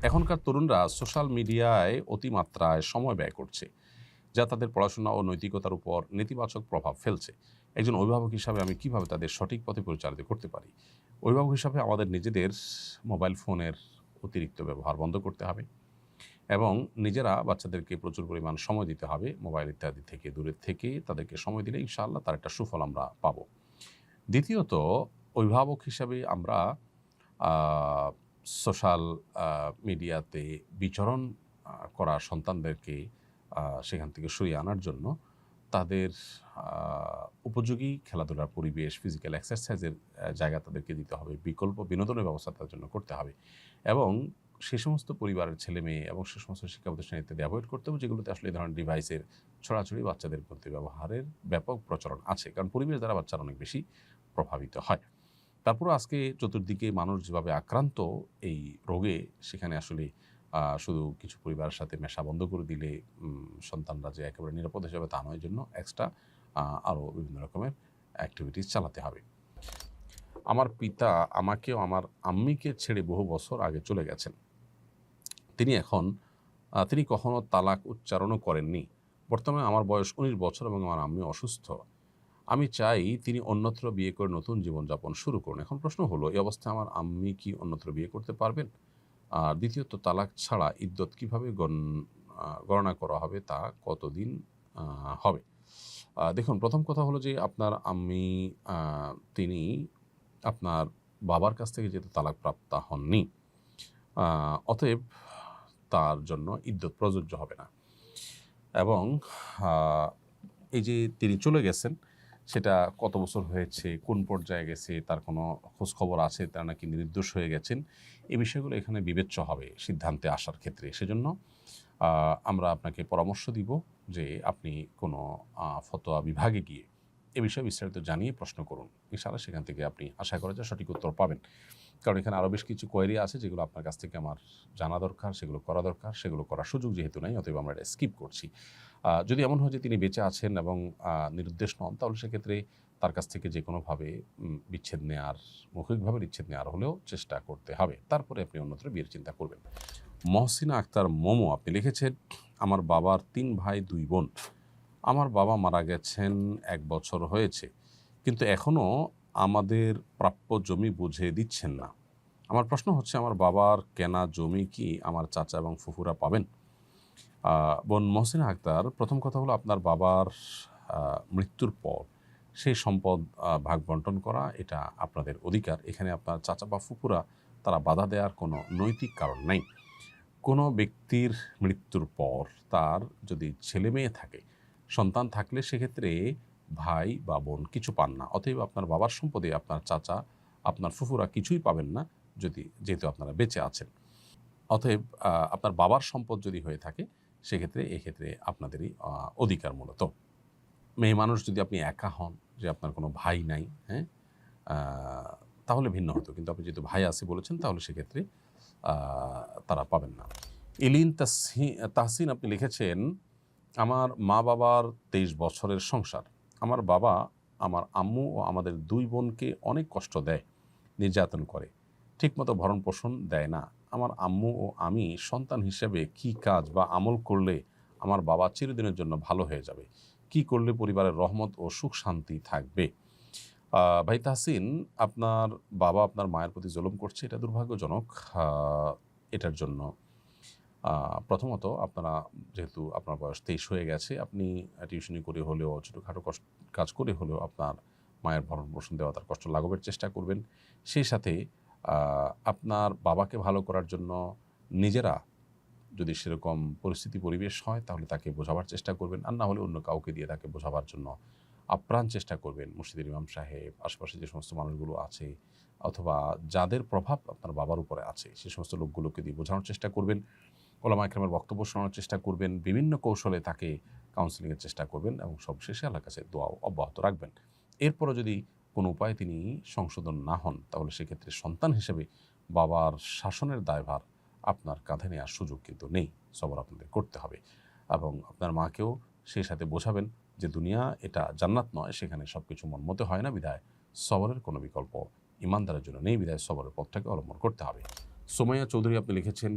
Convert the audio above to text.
এখনকার তরুণরা সোশ্যাল মিডিয়ায় অতিমাত্রায় সময় ব্যয় করছে, যা তাদের পড়াশোনা ও নৈতিকতার উপর নেতিবাচক প্রভাব ফেলছে। একজন অভিভাবক হিসাবে আমি কিভাবে তাদের সঠিক পথে পরিচালিত করতে পারি? অভিভাবক হিসাবে আমাদের নিজেদের মোবাইল ফোনের অতিরিক্ত ব্যবহার বন্ধ করতে হবে এবং নিজেরা বাচ্চাদেরকে প্রচুর পরিমাণ সময় দিতে হবে। মোবাইল ইত্যাদি থেকে দূরে থেকে তাদেরকে সময় দিলে ইনশাআল্লাহ তার একটা সুফল আমরা পাবো। দ্বিতীয়ত, অভিভাবক হিসাবে আমরা আ সোশ্যাল মিডিয়াতে বিচরণ করা সন্তানদেরকে সেখান থেকে সরিয়ে আনার জন্য তাদের আ উপযোগী খেলাধুলার পরিবেশ, ফিজিক্যাল এক্সারসাইজের জায়গা তাদেরকে দিতে হবে। বিকল্প বিনোদনের ব্যবস্থা তাদের জন্য করতে হবে এবং সে সমস্ত পরিবারের ছেলেমেয়ে এবং সে সমস্ত শিক্ষা প্রতিষ্ঠান ইত্যাদি এভয়েড করতে হবে যেগুলোতে আসলে এই ধরনের ডিভাইসের ছড়াছড়ি বাচ্চাদের প্রতি ব্যবহারের ব্যাপক প্রচলন আছে। কারণ পরিবেশ দ্বারা বাচ্চারা অনেক বেশি প্রভাবিত হয়। তারপরও আজকে চতুর্দিকে মানুষ যেভাবে আক্রান্ত এই রোগে, সেখানে আসলে শুধু কিছু পরিবারের সাথে মেশা বন্ধ করে দিলে সন্তানরা যে একেবারে নিরাপদ হয়ে যাবে তা নয়। জন্য এক্সট্রা আরও বিভিন্ন রকমের অ্যাক্টিভিটিস চালাতে হবে। আমার পিতা আমাকে ও আমার আম্মিকে ছেড়ে বহু বছর আগে চলে গেছেন। তিনি কখনো তালাক উচ্চারণও করেননি। বর্তমানে আমার বয়স ১৯ বছর এবং আমার আম্মি অসুস্থ। আমি চাই তিনি অন্যত্র বিয়ে করে নতুন জীবনযাপন শুরু করুন। এখন প্রশ্ন হলো, এই অবস্থায় আমার আম্মি কি অন্যত্র বিয়ে করতে পারবেন? আর দ্বিতীয়ত, তালাক ছাড়া ইদ্যত কীভাবে গণনা করা হবে, তা কতদিন হবে? দেখুন, প্রথম কথা হলো যে আপনার আম্মি তিনি আপনার বাবার কাছ থেকে যেহেতু তালাকপ্রাপ্তা হননি, অতএব তার জন্য ইদ্যত প্রযোজ্য হবে না। এবং এই যে তিনি চলে গেছেন, সেটা কত বছর হয়েছে, কোন পর্যায়ে গেছে, তার কোনো খোঁজখবর আছে, তারা নাকি নির্দোষ হয়ে গেছেন, এই বিষয়গুলো এখানে বিবেচ্য হবে সিদ্ধান্তে আসার ক্ষেত্রে। সেজন্য আমরা আপনাকে পরামর্শ দিব যে আপনি কোনো ফতোয়া বিভাগে গিয়ে এ বিষয়ে বিস্তারিত জানিয়ে প্রশ্ন করুন। ইনশাআল্লাহ সেখান থেকে আপনি আশা করা যায় সঠিক উত্তর পাবেন। কারণ এখানে আরও বেশ কিছু কোয়েরি আছে যেগুলো আপনার কাছ থেকে আমার জানা দরকার, সেগুলো করা দরকার। সেগুলো করার সুযোগ যেহেতু নাই, অতএব আমরা এটা স্কিপ করছি। যদি এমন হয় যে তিনি বেঁচে আছেন এবং নিরুদ্দেশ নন, তাহলে সেক্ষেত্রে তার কাছ থেকে যে কোনোভাবে বিচ্ছেদ নেওয়ার, মৌখিকভাবে বিচ্ছেদ নেওয়ার হলেও চেষ্টা করতে হবে। তারপরে আপনি অন্যত্র বিয়ের চিন্তা করবেন। মহসিনা আক্তার মোমো আপনি লিখেছেন, আমার বাবার ৩ ভাই ২ বোন। আমার বাবা মারা গেছেন ১ বছর হয়েছে, কিন্তু এখনও আমাদের প্রাপ্য জমি বুঝে দিচ্ছেন না। আমার প্রশ্ন হচ্ছে, আমার বাবার কেনা জমি কি আমার চাচা এবং ফুফুরা পাবেন? বোন মহসিনা আক্তার, প্রথম কথা হলো, আপনার বাবার মৃত্যুর পর সেই সম্পদ ভাগ বন্টন করা এটা আপনাদের অধিকার। এখানে আপনার চাচা বা ফুফুরা তারা বাধা দেওয়ার কোনো নৈতিক কারণ নেই। কোনো ব্যক্তির মৃত্যুর পর তার যদি ছেলে মেয়ে থাকে, সন্তান থাকলে সেক্ষেত্রে ভাই বা বোন কিছু পান না। অতএব আপনার বাবার সম্পদে আপনার চাচা, আপনার ফুফুরা কিছুই পাবেন না যেহেতু আপনারা বেঁচে আছেন। অতএব আপনার বাবার সম্পদ যদি হয়ে থাকে সেক্ষেত্রে এক্ষেত্রে আপনাদেরই অধিকার মূলত। মেয়ে মানুষ যদি আপনি একা হন, যে আপনার কোনো ভাই নাই, হ্যাঁ, তাহলে ভিন্ন হতো। কিন্তু আপনি যেহেতু ভাই আছে বলেছেন, তাহলে সেক্ষেত্রে তারা পাবেন না। ইলিন তাহসিন আপনি লিখেছেন, আমার মা বাবার ২৩ বছরের সংসার। আমার বাবা আমার আম্মু ও আমাদের ২ বোনকে অনেক কষ্ট দেয়, নির্যাতন করে, ঠিকমতো ভরণ পোষণ দেয় না। আমার আম্মু ও আমি সন্তান হিসেবে কি কাজ বা আমল করলে আমার বাবা চিরদিনের জন্য ভালো হয়ে যাবে? কি করলে পরিবারের রহমত ও সুখ শান্তি থাকবে? ভাই তাহসিন, আপনার বাবা আপনার মায়ের প্রতি জুলুম করছে, এটা দুর্ভাগ্যজনক। এটার জন্য প্রথমত আপনারা, যেহেতু আপনার বয়স ২৩ হয়ে গেছে, আপনি টিউশনি করে হলেও, ছোটোখাটো কাজ করে হলেও আপনার মায়ের ভরণ পোষণ দেওয়া, তার কষ্ট লাঘবের চেষ্টা করবেন। সেই সাথে আপনার বাবাকে ভালো করার জন্য নিজেরা যদি সেরকম পরিস্থিতি পরিবেশ হয়, তাহলে তাকে বোঝাবার চেষ্টা করবেন। আর না হলে অন্য কাউকে দিয়ে তাকে বোঝাবার জন্য আপ্রাণ চেষ্টা করবেন। মসজিদের ইমাম সাহেব, আশেপাশে যে সমস্ত মানুষগুলো আছে, অথবা যাদের প্রভাব আপনার বাবার উপরে আছে, সে সমস্ত লোকগুলোকে দিয়ে বোঝানোর চেষ্টা করবেন। ওলামা ইকরামের বক্তব্য শোনানোর চেষ্টা করবেন। বিভিন্ন কৌশলে তাকে কাউন্সেলিংয়ের চেষ্টা করবেন এবং সবশেষে আল্লাহর কাছে দোয়াও অব্যাহত রাখবেন। এরপরও যদি কোনো উপায়ে তিনি সংশোধন না হন, তাহলে সেক্ষেত্রে সন্তান হিসেবে বাবার শাসনের দায়ভার আপনার কাঁধে নেওয়ার সুযোগ কিন্তু নেই। সবর আপনাদের করতে হবে এবং আপনার মাকেও সেই সাথে বোঝাবেন যে দুনিয়া এটা জান্নাত নয়, সেখানে সব কিছু মন মতো হয় না, বিধায় সবরের কোনো বিকল্প ইমানদারের জন্য নেই, বিধায় সবরের পথটাকে অবলম্বন করতে হবে। সোমাইয়া চৌধুরী আপনি লিখেছেন,